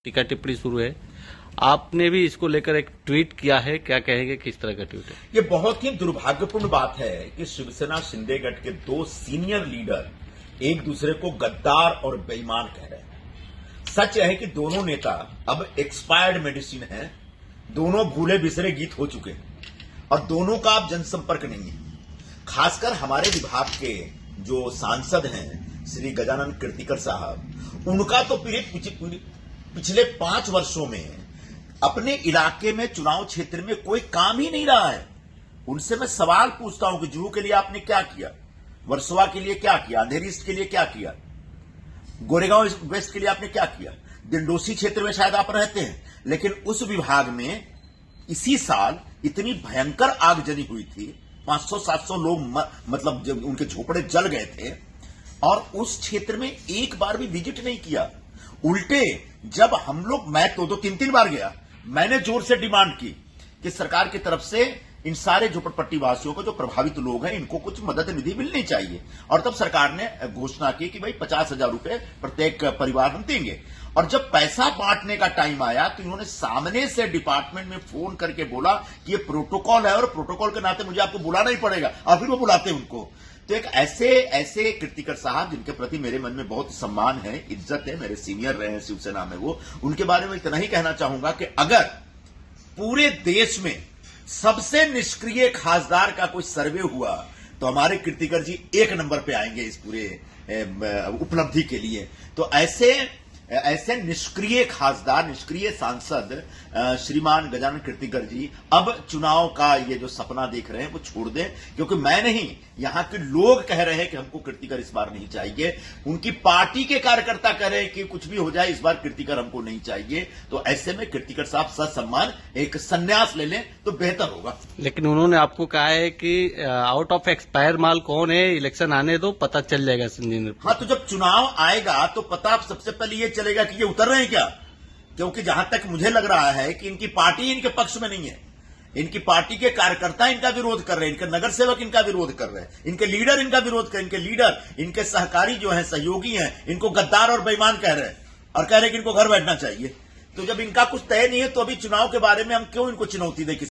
टीका टिप्पणी शुरू है। आपने भी इसको लेकर एक ट्वीट किया है, क्या कहेंगे, किस तरह का ट्वीट है? ये बहुत ही दुर्भाग्यपूर्ण बात है कि शिवसेना शिंदे गठ के दो सीनियर लीडर एक दूसरे को गद्दार और बेईमान कह रहे हैं। सच है कि दोनों नेता अब एक्सपायर्ड मेडिसिन हैं, दोनों भूले बिसरे गीत हो चुके हैं और दोनों का अब जनसंपर्क नहीं है। खासकर हमारे विभाग के जो सांसद हैं श्री गजानन कीर्तिकर साहब, उनका तो पिछले 5 वर्षों में अपने इलाके में चुनाव क्षेत्र में कोई काम ही नहीं रहा है। उनसे मैं सवाल पूछता हूं कि जुहू के लिए आपने क्या किया, वर्सोवा के लिए क्या किया, अंधेरी ईस्ट के लिए क्या किया, गोरेगांव वेस्ट के लिए आपने क्या किया। दिंडोसी क्षेत्र में शायद आप रहते हैं, लेकिन उस विभाग में इसी साल इतनी भयंकर आगजनी हुई थी, 500-700 लोग मतलब जब उनके झोपड़े जल गए थे और उस क्षेत्र में एक बार भी विजिट नहीं किया। उल्टे जब हम लोग, मैं तो 2-3 बार गया, मैंने जोर से डिमांड की कि सरकार की तरफ से इन सारे झोपड़पट्टी वासियों को, जो प्रभावित लोग हैं, इनको कुछ मदद निधि मिलनी चाहिए। और तब सरकार ने घोषणा की कि भाई 50,000 रुपए प्रत्येक परिवार हम देंगे। और जब पैसा बांटने का टाइम आया तो इन्होंने सामने से डिपार्टमेंट में फोन करके बोला कि ये प्रोटोकॉल है और प्रोटोकॉल के नाते मुझे आपको बुलाना ही पड़ेगा, और फिर वो बुलाते हैं उनको। तो एक ऐसे कीर्तिकर साहब, जिनके प्रति मेरे मन में बहुत सम्मान है, इज्जत है, मेरे सीनियर रहे हैं शिवसेना में, वो, उनके बारे में इतना ही कहना चाहूंगा कि अगर पूरे देश में सबसे निष्क्रिय खासदार का कोई सर्वे हुआ तो हमारे कीर्तिकर जी 1 नंबर पे आएंगे इस पूरे उपलब्धि के लिए। तो ऐसे निष्क्रिय खासदार, निष्क्रिय सांसद श्रीमान गजानन कीर्तिकर जी अब चुनाव का ये जो सपना देख रहे हैं वो छोड़ दें, क्योंकि मैं नहीं, यहां के लोग कह रहे हैं कि हमको कीर्तिकर इस बार नहीं चाहिए। उनकी पार्टी के कार्यकर्ता कह रहे हैं कि कुछ भी हो जाए इस बार कीर्तिकर हमको नहीं चाहिए। तो ऐसे में कीर्तिकर साहब ससम्मान एक संन्यास ले लें तो बेहतर होगा। लेकिन उन्होंने आपको कहा है कि आउट ऑफ एक्सपायर माल कौन है, इलेक्शन आने दो, पता चल जाएगा संजय ने। हाँ, तो जब चुनाव आएगा तो पता सबसे पहले ये चलेगा कि ये उतर रहे हैं क्या, क्योंकि जहां तक मुझे लग रहा है कि इनकी पार्टी इनके पक्ष में नहीं है। इनकी पार्टी के कार्यकर्ता इनका विरोध कर रहे हैं, इनके नगर सेवक इनका विरोध कर रहे हैं, इनके लीडर इनका विरोध कर, इनके लीडर, इनके सहकारी जो हैं, सहयोगी हैं, इनको गद्दार और बेईमान कह रहे हैं और कह रहे हैं कि इनको घर बैठना चाहिए। तो जब इनका कुछ तय नहीं है तो अभी चुनाव के बारे में हम क्यों इनको चुनौती दें।